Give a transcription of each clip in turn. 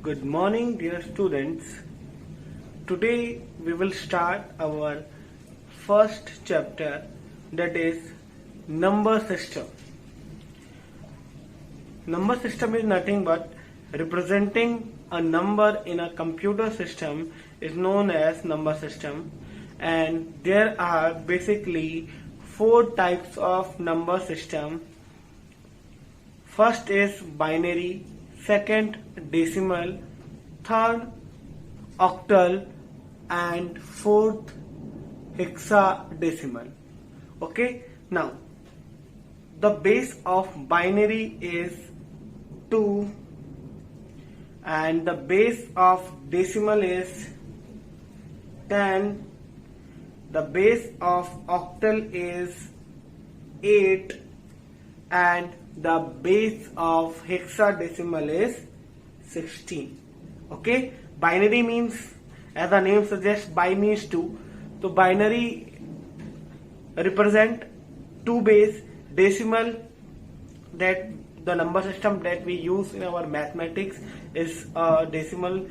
Good morning, dear students. Today we will start our first chapter, that is number system. Number system is nothing but representing a number in a computer system is known as number system, and there are basically four types of number system. First is binary, second decimal, third octal, and fourth hexadecimal. Okay, now the base of binary is 2 and the base of decimal is 10. The base of octal is 8 and the base of hexadecimal is 16. Okay, binary means, as the name suggests, bi means 2. So binary represent 2 base. Decimal, that the number system that we use in our mathematics, is a decimal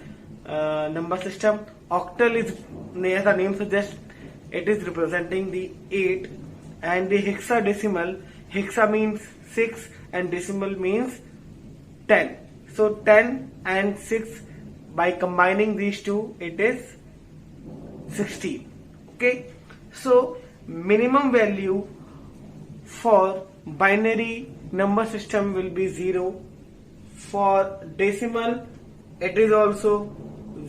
number system. Octal is, as the name suggests, it is representing the 8, and the hexadecimal, hexa means 6 and decimal means 10. So 10 and 6, by combining these two, it is 16. Okay, so minimum value for binary number system will be 0. For decimal it is also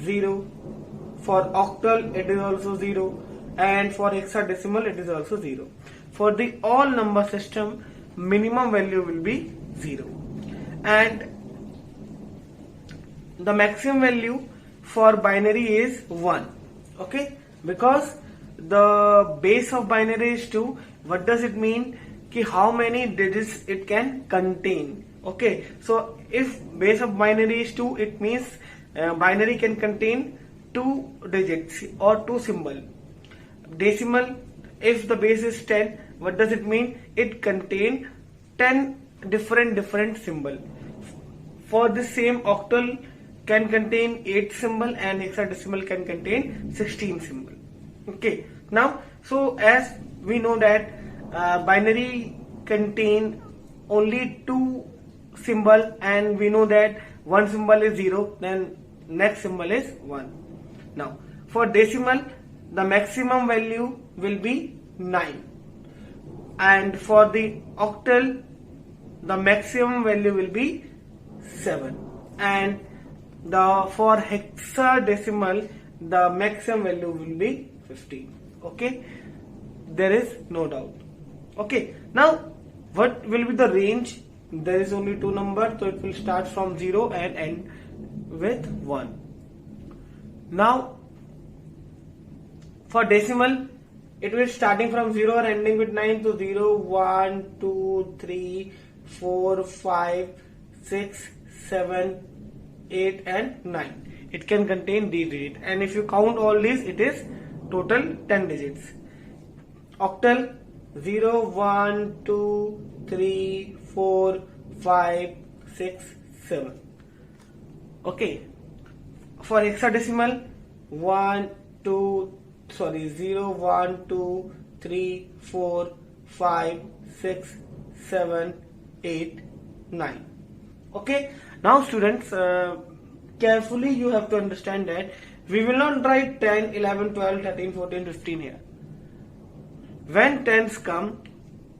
0. For octal it is also 0, and for hexadecimal it is also 0. For the all number system, minimum value will be 0, and the maximum value for binary is 1. Okay, because the base of binary is 2. What does it mean? Ki how many digits it can contain. Okay, so if base of binary is 2, it means binary can contain 2 digits or 2 symbol. Decimal, if the base is 10, what does it mean? It contain 10 different symbol. For the same, octal can contain 8 symbol and hexadecimal can contain 16 symbol. Okay, now so as we know that binary contain only 2 symbol, and we know that one symbol is 0, then next symbol is 1. Now for decimal, the maximum value will be 9, and for the octal, the maximum value will be 7, and for hexadecimal, the maximum value will be 15. Okay, there is no doubt. Okay, now what will be the range? There is only 2 numbers, so it will start from 0 and end with 1. Now for decimal, it will starting from 0 and ending with 9. So 0, 1, 2, 3, 4, 5, 6, 7, 8 and 9. It can contain these digits, and if you count all these, it is total 10 digits. Octal, 0, 1, 2, 3, 4, 5, 6, 7. Okay, for hexadecimal, 0, 1, 2, 3, 4, 5, 6, 7, 8, 9. Okay, now students, carefully you have to understand that we will not write 10, 11, 12, 13, 14, 15 here. When 10s come,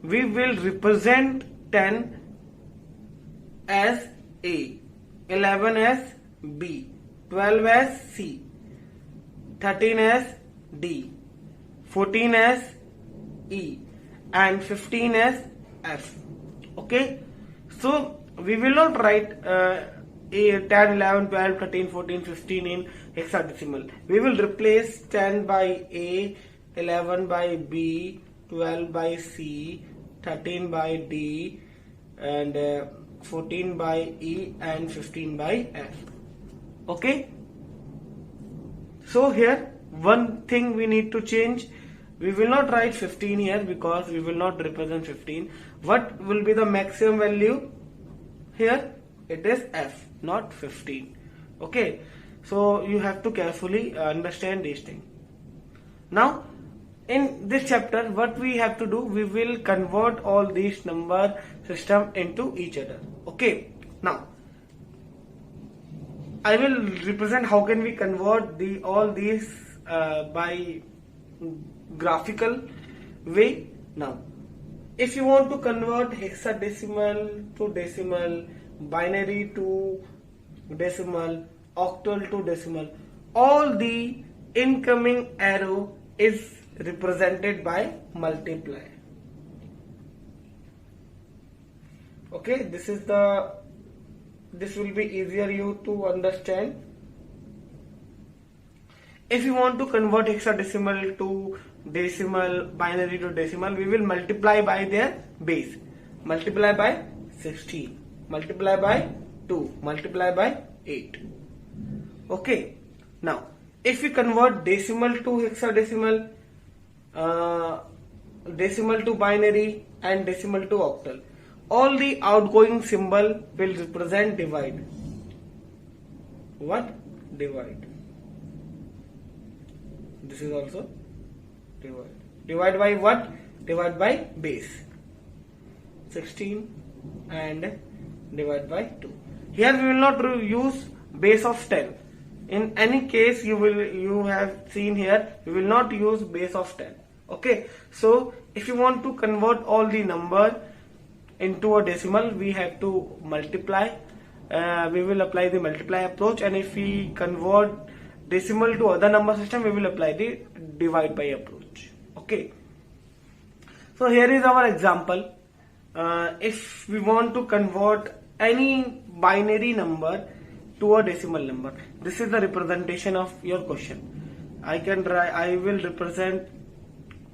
we will represent 10 as A, 11 as B, 12 as C, 13 as D, 14 as E, and 15 as F. Okay, so we will not write A, 10, 11, 12, 13, 14, 15 in hexadecimal. We will replace 10 by A, 11 by B, 12 by C, 13 by D, and 14 by E, and 15 by F. Okay, so here one thing we need to change. We will not write 15 here because we will not represent 15. What will be the maximum value here? It is F, not 15. Okay, so you have to carefully understand these things. Now in this chapter, what we have to do, we will convert all these number system into each other. Okay, now I will represent how can we convert all these by graphical way. Now if you want to convert hexadecimal to decimal, binary to decimal, octal to decimal, all the incoming arrow is represented by multiply. Okay, this will be easier you to understand. If you want to convert hexadecimal to decimal, binary to decimal, we will multiply by their base. Multiply by 16, multiply by 2, multiply by 8. Okay, now if we convert decimal to hexadecimal, decimal to binary and decimal to octal, all the outgoing symbol will represent divide. What? Divide. This is also divide. Divide by what? Divide by base 16 and divide by 2. Here we will not use base of 10. In any case, you have seen here, we will not use base of 10. Okay, so if you want to convert all the number into a decimal, we have to multiply. We will apply the multiply approach, and if we convert decimal to other number system, we will apply the divide by approach. Okay, so here is our example. If we want to convert any binary number to a decimal number, this is the representation of your question. I will represent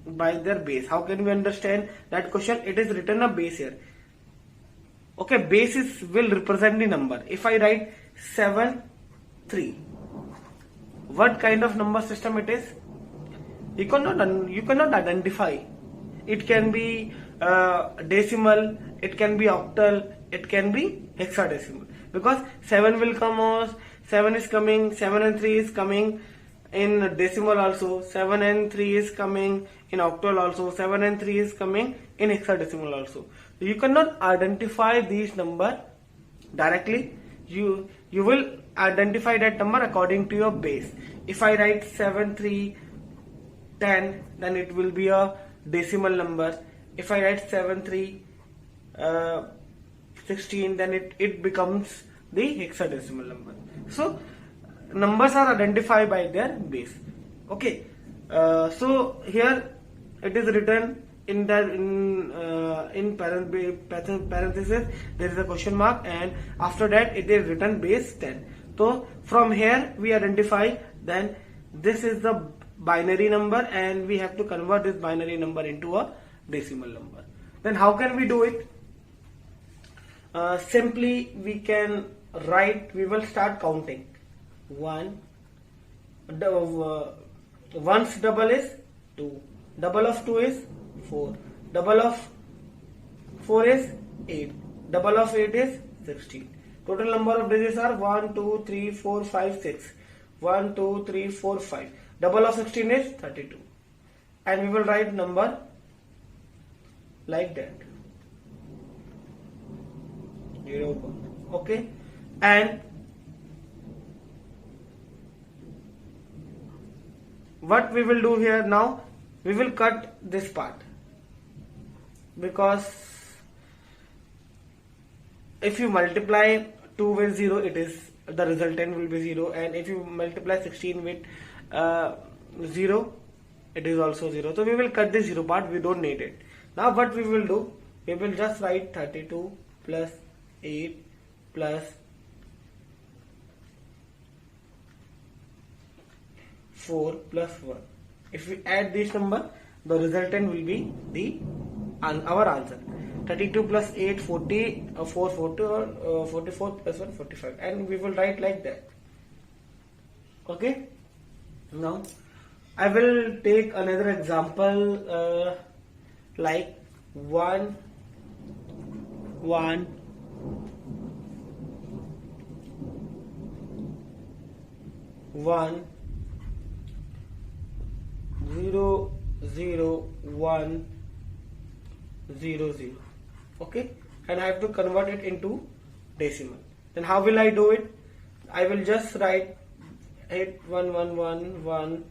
by their base. How can we understand that question? It is written a base here. Okay, base will represent the number. If I write 7 3, what kind of number system it is? You cannot identify. It can be decimal, it can be octal, it can be hexadecimal, because 7 will come as 7 is coming, 7 and 3 is coming in decimal also, 7 and 3 is coming in octal also, 7 and 3 is coming in hexadecimal also. You cannot identify these number directly. You will identify that number according to your base. If I write 7 3 10, then it will be a decimal number. If I write 7 3 16, then it becomes the hexadecimal number. So numbers are identified by their base. Okay, so here it is written in parenthesis there is a question mark, and after that it is written base 10. So from here we identify then this is the binary number, and we have to convert this binary number into a decimal number. Then how can we do it? Simply we can write, we will start counting. 1, one's double is 2, double of 2 is 4, double of 4 is 8, double of 8 is 16. Total number of digits are 1 2 3 4 5 6, 1 2 3 4 5. Double of 16 is 32, and we will write number like that, 0 1. Okay, and what we will do here now, we will cut this part, because if you multiply 2 with 0, it is the resultant will be 0, and if you multiply 16 with 0, it is also 0. So we will cut this 0 part, we don't need it. Now what we will do, we will just write 32 plus 8 plus 4 plus 1. If we add this number, the resultant will be our answer. 32 plus 8 40, 4 40, 44 plus 1 45, and we will write like that. Okay, now I will take another example, like 1 1 1 0 0 1 0 0. Okay, and I have to convert it into decimal. Then how will I do it? I will just write 8 1 1 1 1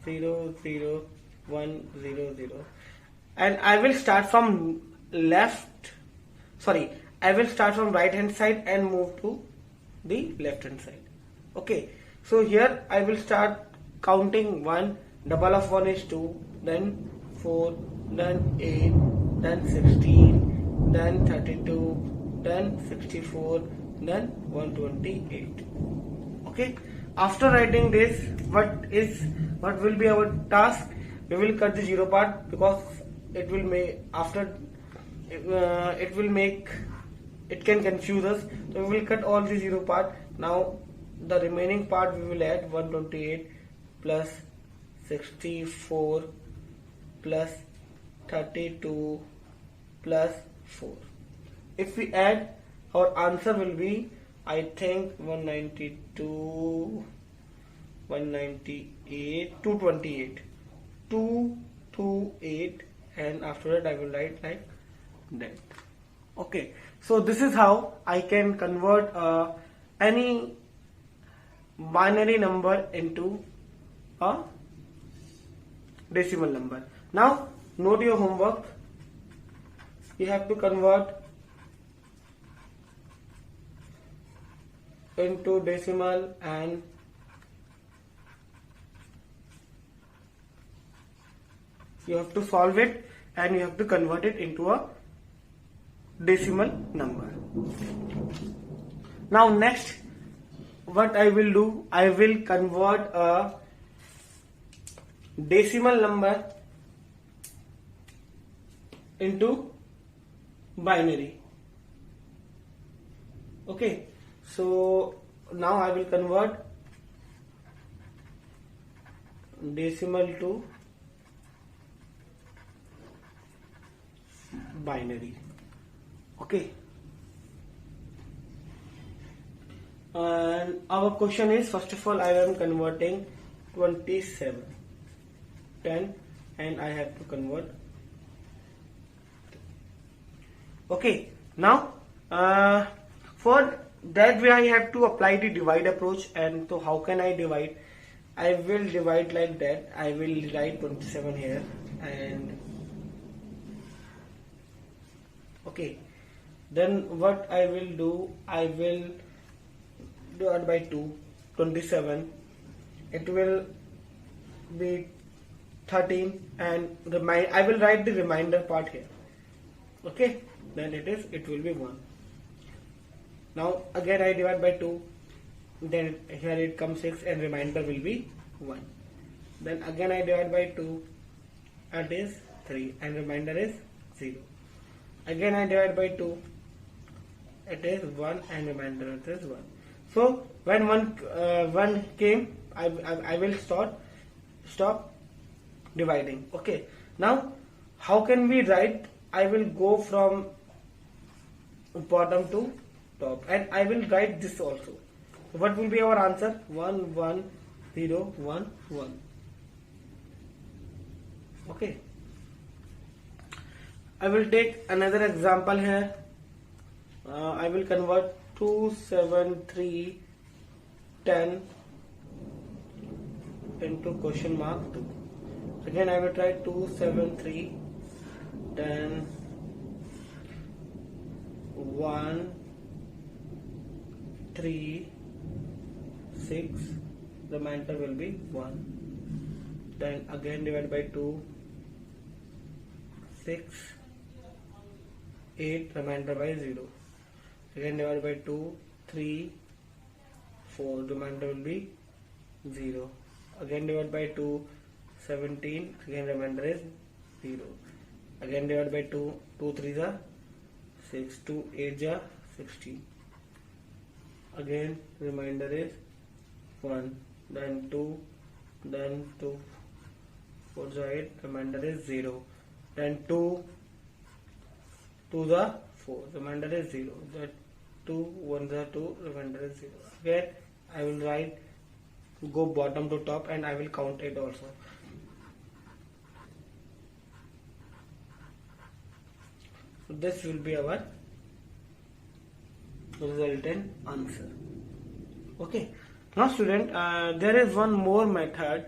0 0 1 0 0, and I will start from I will start from right hand side and move to the left hand side. Okay, so here I will start counting 1, double of 1 is 2, then 4, then 8, then 16, then 32, then 64, then 128. Okay, after writing this, what will be our task? We will cut the zero part because it will make it can confuse us. So we will cut all the zero part. Now the remaining part we will add 128 plus 64 plus 32 plus 4. If we add, our answer will be, I think, 192, 198, 228, 228, and after that I will write like that. Okay, so this is how I can convert any binary number into a decimal number. Now note your homework. You have to convert into decimal, and you have to solve it, and you have to convert it into a decimal number. Now next, what I will do, I will convert a decimal number into binary. Okay, so now I will convert decimal to binary. Okay, and our question is, first of all, I am converting 27 10, and I have to convert. Okay, now for that way I have to apply the divide approach. And so how can I divide? I will divide like that. I will write 27 here, and okay, then what I will do, I will divide by 2, 27, it will be 13, and I will write the remainder part here. Okay, then it will be 1. Now again I divide by 2, then here it comes 6, and remainder will be 1. Then again I divide by 2, that is 3, and remainder is 0. Again I divide by 2, it is 1, and remainder it is 1. So when one came, I will stop dividing. Okay, now how can we write? I will go from bottom to top, and I will write this also. So what will be our answer? 1 1 0 1 1. Okay, I will take another example here. I will convert 2 7 3 10 into question mark 2. Again I will try 2 7 3 10 1 3 6, remainder will be 1. Then again divide by 2, 6 8, remainder by 0. Again divide by 2, 3 4, remainder will be 0. Again divide by 2, 17, again remainder is 0. Again divide by 2, 2 3 are 6, 2 8 are 16. Again remainder is 1, then 2, then 2 4 are 8, remainder is 0. Then 2 are 4, remainder is 0. That 2 1 are 2, remainder is 0. Again I will write go bottom to top, and I will count it also. So this will be our resultant answer. Okay. Now student, there is one more method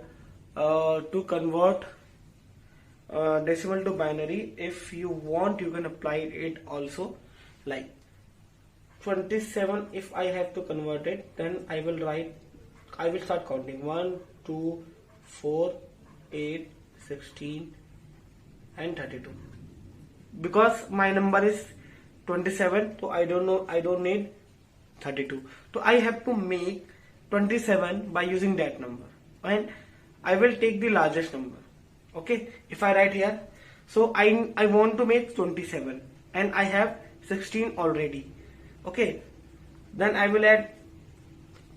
to convert decimal to binary. If you want, you can apply it also. Like 27, if I have to convert it, then I will start counting 1, 2, 4, 8, 16 and 32. Because my number is 27, so I don't need 32. So I have to make 27 by using that number, and I will take the largest number. Okay, if I write here, so I want to make 27 and I have 16 already. Okay, then I will add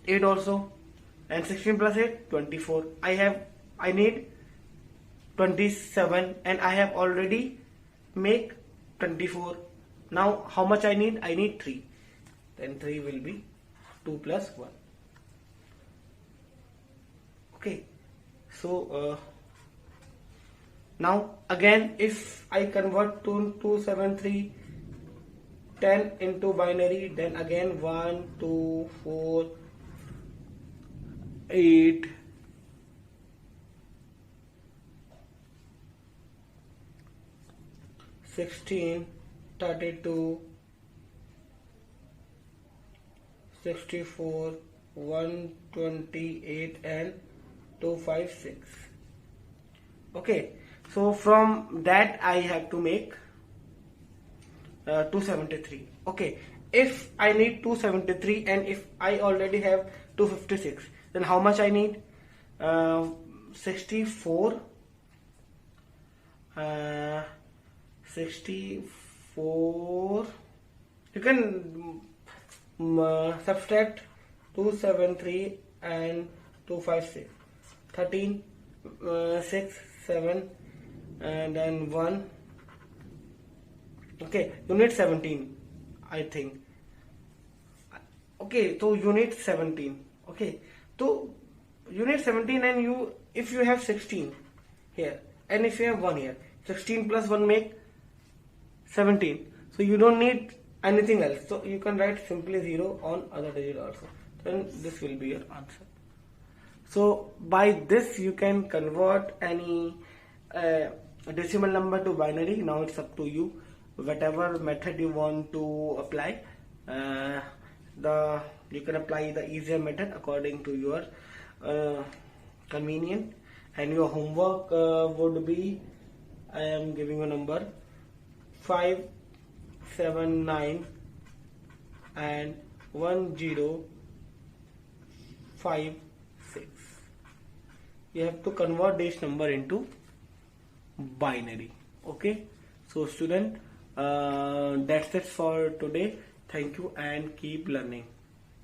8 also, and 16 plus 8, 24. I need 27 and I have already make 24. Now how much I need? I need 3. Then 3 will be 2 plus 1. Okay, so now again, if I convert 273 10 into binary, then again 1, 2, 4, 8, 16, 32, 64, 128 and 256. Okay, so from that I have to make 273. Okay, if I need 273 and if I already have 256, then how much I need? 64, 64. You can subtract 273 and 256. 13, 6, 7 and then 1. Okay, you need 17, I think. Okay, so you need 17. Okay, so you need 17, and if you have 16 here and if you have 1 here, 16 plus 1 make 17. So you don't need anything else. So you can write simply 0 on other digit also. Then this will be your answer. So by this you can convert any decimal number to binary. Now it's up to you. Whatever method you want to apply, you can apply the easier method according to your convenience. And your homework would be, I am giving you a number 5, 7, 9 and 1, 0, 5, 6. You have to convert this number into binary. Okay, so student, that's it for today. Thank you and keep learning.